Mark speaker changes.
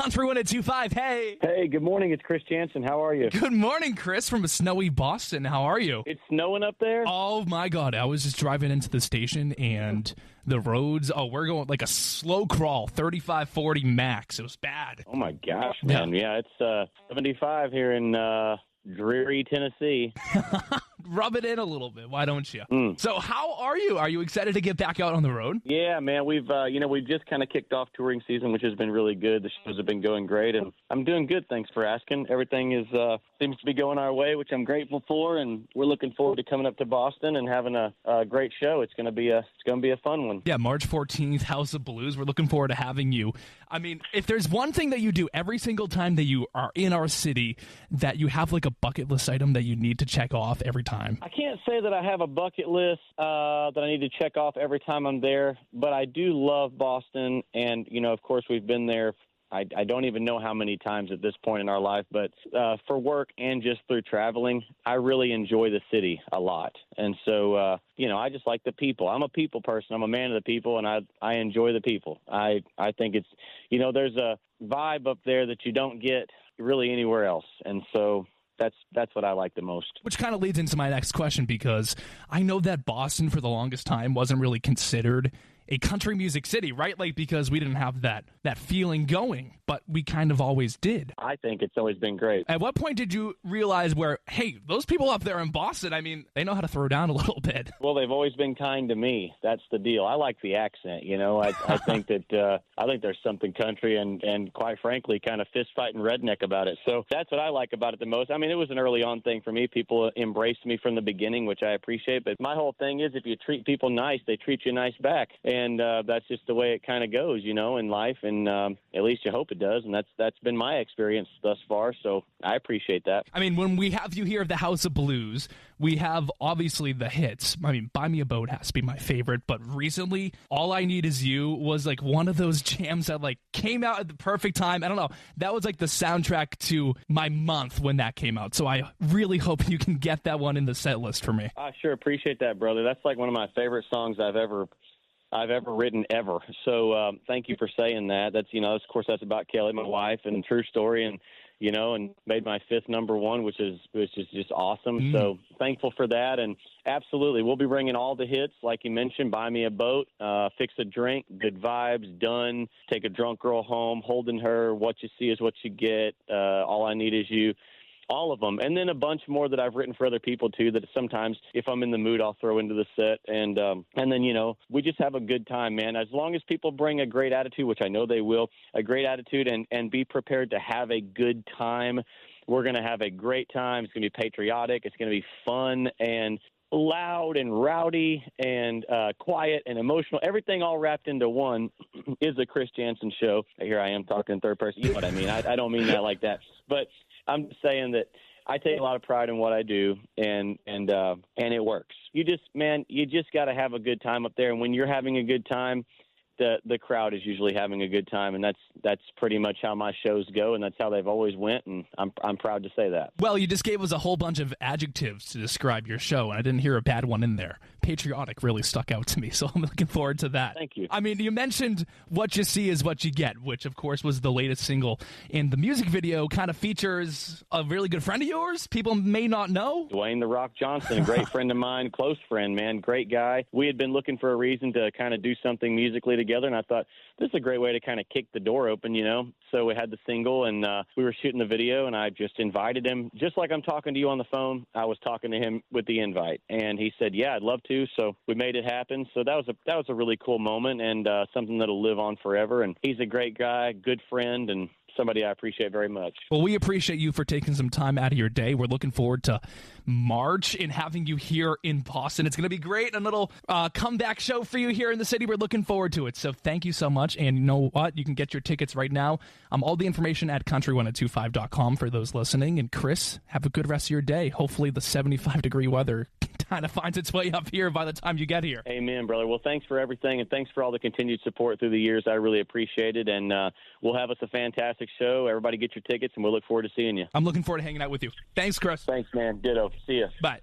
Speaker 1: Country 102.5. Hey.
Speaker 2: Hey, good morning. It's Chris Janson. How are you?
Speaker 1: Good morning, Chris, from a snowy Boston. How are you?
Speaker 2: It's snowing up there?
Speaker 1: Oh, my God. I was just driving into the station, and the roads, we're going like a slow crawl, 35, 40 max. It was bad.
Speaker 2: Oh, my gosh, man. Yeah, it's 75 here in dreary Tennessee.
Speaker 1: Rub it in a little bit. Why don't you? So how are you? Are you excited to get back out on the road?
Speaker 2: Yeah, man. We've just kind of kicked off touring season, which has been really good. The shows have been going great, and I'm doing good. Thanks for asking. Everything is seems to be going our way, which I'm grateful for, and we're looking forward to coming up to Boston and having a great show. It's going to be a fun one.
Speaker 1: Yeah, March 14th, House of Blues. We're looking forward to having you. I mean, if there's one thing that you do every single time that you are in our city that you have like a bucket list item that you need to check off every time.
Speaker 2: I can't say that I have a bucket list that I need to check off every time I'm there, but I do love Boston, and, of course, we've been there. I don't even know how many times at this point in our life, but for work and just through traveling, I really enjoy the city a lot. And so, I just like the people. I'm a people person. I'm a man of the people, and I enjoy the people. I think it's, there's a vibe up there that you don't get really anywhere else. And so that's what I like the most. Which
Speaker 1: kind of leads into my next question, because I know that Boston for the longest time wasn't really considered a country music city, right? Like, because we didn't have that feeling going, but we kind of always did.
Speaker 2: I think it's always been great.
Speaker 1: At what point did you realize hey, those people up there in Boston, I mean, they know how to throw down a little bit?
Speaker 2: Well, they've always been kind to me. That's the deal. I like the accent, I think that I think there's something country and quite frankly kind of fist fighting redneck about it. So that's what I like about it the most. I mean, it was an early on thing for me. People embraced me from the beginning, which I appreciate. But my whole thing is, if you treat people nice, they treat you nice back. And that's just the way it kind of goes, in life. And at least you hope it does. And that's been my experience thus far. So I appreciate that.
Speaker 1: I mean, when we have you here at the House of Blues, we have obviously the hits. I mean, Buy Me a Boat has to be my favorite. But recently, All I Need Is You was like one of those jams that like came out at the perfect time. I don't know. That was like the soundtrack to my month when that came out. So I really hope you can get that one in the set list for me.
Speaker 2: I sure appreciate that, brother. That's like one of my favorite songs I've ever written ever. So thank you for saying that. That's, of course, that's about Kelly, my wife, and true story, and made my fifth number one, which is just awesome. So thankful for that. And absolutely, we'll be bringing all the hits, like you mentioned, Buy Me a Boat, Fix a Drink, Good Vibes, Done, Take a Drunk Girl Home, Holding Her, What You See Is What You Get, All I Need Is You. All of them. And then a bunch more that I've written for other people, too, that sometimes if I'm in the mood, I'll throw into the set. And then, we just have a good time, man. As long as people bring a great attitude, which I know they will, a great attitude and be prepared to have a good time, we're going to have a great time. It's going to be patriotic. It's going to be fun and loud and rowdy and quiet and emotional. Everything all wrapped into one is a Chris Janson show. Here I am talking in third person. You know what I mean? I don't mean that like that. But I'm just saying that I take a lot of pride in what I do, and it works. You just got to have a good time up there. And when you're having a good time, the crowd is usually having a good time, and that's pretty much how my shows go, and that's how they've always went, and I'm proud to say that.
Speaker 1: Well, you just gave us a whole bunch of adjectives to describe your show, and I didn't hear a bad one in there. Patriotic really stuck out to me, so I'm looking forward to that.
Speaker 2: Thank you.
Speaker 1: I mean, you mentioned What You See Is What You Get, which, of course, was the latest single, and the music video kind of features a really good friend of yours people may not know.
Speaker 2: Dwayne "The Rock" Johnson, a great friend of mine, close friend, man, great guy. We had been looking for a reason to kind of do something musically together, and I thought this is a great way to kind of kick the door open, So we had the single, and we were shooting the video, and I just invited him. Just like I'm talking to you on the phone, I was talking to him with the invite, and he said, yeah, I'd love to. So we made it happen. So that was a really cool moment, and something that'll live on forever. And he's a great guy, good friend, and somebody I appreciate very much.
Speaker 1: Well, we appreciate you for taking some time out of your day. We're looking forward to March and having you here in Boston. It's going to be great. A little comeback show for you here in the city. We're looking forward to it. So thank you so much. And you know what? You can get your tickets right now. All the information at country1025.com for those listening. And Chris, have a good rest of your day. Hopefully the 75-degree weather kind of finds its way up here by the time you get here.
Speaker 2: Amen, brother. Well, thanks for everything, and thanks for all the continued support through the years. I really appreciate it. And we'll have us a fantastic show. Everybody get your tickets, and we'll look forward to seeing you.
Speaker 1: I'm looking forward to hanging out with you. Thanks, Chris.
Speaker 2: Thanks, man. Ditto. See ya.
Speaker 1: Bye.